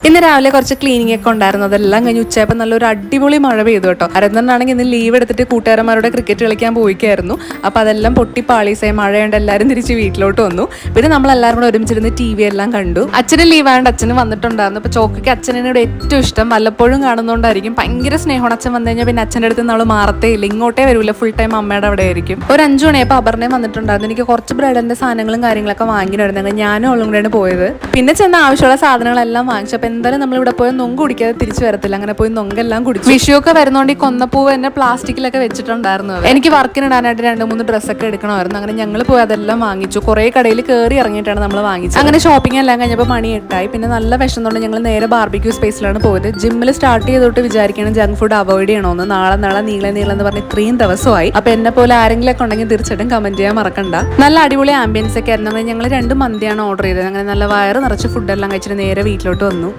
ഇന്ന് രാവിലെ കുറച്ച് ക്ലീനിങ് ഒക്കെ ഉണ്ടായിരുന്നു. അതെല്ലാം കഴിഞ്ഞ് ഉച്ചയപ്പോൾ നല്ലൊരു അടിപൊളി മഴ പെയ്തു കേട്ടോ. അരന്തണ്ണാണെങ്കിൽ ഇന്ന് ലീവ് എടുത്തിട്ട് കൂട്ടുകാരന്മാരോട് ക്രിക്കറ്റ് കളിക്കാൻ പോയിക്കായിരുന്നു. അപ്പോൾ അതെല്ലാം പൊട്ടി പാളീസായി മഴയുണ്ട്. എല്ലാവരും തിരിച്ച് വീട്ടിലോട്ട് വന്നു. പിന്നെ നമ്മളെല്ലാവരും കൂടെ ഒരുമിച്ചിരുന്ന് ടി വി എല്ലാം കണ്ടു. അച്ഛന് ലീവായതുകൊണ്ട് അച്ഛന് വന്നിട്ടുണ്ടായിരുന്നു. അപ്പോൾ ചോക്കയ്ക്ക് അച്ഛനോട് ഏറ്റവും ഇഷ്ടം, വല്ലപ്പോഴും കാണുന്നതുകൊണ്ടായിരിക്കും. ഭയങ്കര സ്നേഹമാണ്. അച്ഛൻ വന്നു കഴിഞ്ഞാൽ പിന്നെ അച്ഛൻ്റെ അടുത്ത് നമ്മൾ മാറത്തേ ഇല്ല, ഇങ്ങോട്ടേ വരൂല, ഫുൾ ടൈം അമ്മയുടെ അവിടെ ആയിരിക്കും. ഒരു 5 മണിയപ്പോൾ അപർണയും വന്നിട്ടുണ്ടായിരുന്നു. എനിക്ക് കുറച്ച് ബ്രൈഡലിൻ്റെ സാധനങ്ങളും കാര്യങ്ങളൊക്കെ വാങ്ങിയിട്ടുണ്ടായിരുന്നു. ഞാനും അവളും കൂടെയാണ് പോയത്. പിന്നെ ചെന്ന ആവശ്യമുള്ള സാധനങ്ങളെല്ലാം വാങ്ങിച്ചു. അപ്പോൾ എന്തായാലും നമ്മളിവിടെ പോയി നൊങ്ക് കുടിക്കാതെ തിരിച്ചു വരത്തില്ല. അങ്ങനെ പോയി നൊങ്കെല്ലാം കുടിച്ചു. വിഷു ഒക്കെ വരുന്നോണ്ട് ഈ കൊന്നപ്പൂവ് തന്നെ പ്ലാസ്റ്റിക്കിലൊക്കെ വെച്ചിട്ടുണ്ടായിരുന്നു. എനിക്ക് വർക്കിനിടാനായിട്ട് 2-3 ഡ്രസ്സൊക്കെ എടുക്കണമായിരുന്നു. അങ്ങനെ ഞങ്ങൾ പോയി അതെല്ലാം വാങ്ങിച്ചു. കുറേ കടയിൽ കയറി ഇറങ്ങിയിട്ടാണ് നമ്മൾ വാങ്ങിച്ചത്. അങ്ങനെ ഷോപ്പിംഗ് എല്ലാം കഴിഞ്ഞപ്പോൾ മണി 8 പിന്നെ നല്ല വിശന്നുകൊണ്ട് ഞങ്ങൾ നേരെ ബാർബിക്യൂ സ്പേസിലാണ് പോയത്. ജിമ്മിൽ സ്റ്റാർട്ട് ചെയ്തോട്ട് വിചാരിക്കണം ജങ്ക് ഫുഡ് അവോയ്ഡ് ചെയ്യണമെന്ന്. നാളെ നീളെ എന്ന് പറഞ്ഞ് ഇത്രയും ദിവസമായി. അപ്പോൾ എന്നെ പോലെ ആരെങ്കിലും ഒക്കെ ഉണ്ടെങ്കിൽ തീർച്ചയായിട്ടും കമന്റ് ചെയ്യാൻ മറക്കണ്ട. നല്ല അടിപൊളി ആംബിയൻസ് ഒക്കെ ആയിരുന്നു. അങ്ങനെ ഞങ്ങൾ 2 മന്തിയാണ് ഓർഡർ ചെയ്തത്. അങ്ങനെ നല്ല വയറ് നിറച്ച് ഫുഡെല്ലാം കഴിച്ചിട്ട് നേരെ വീട്ടിലോട്ട് വന്നു.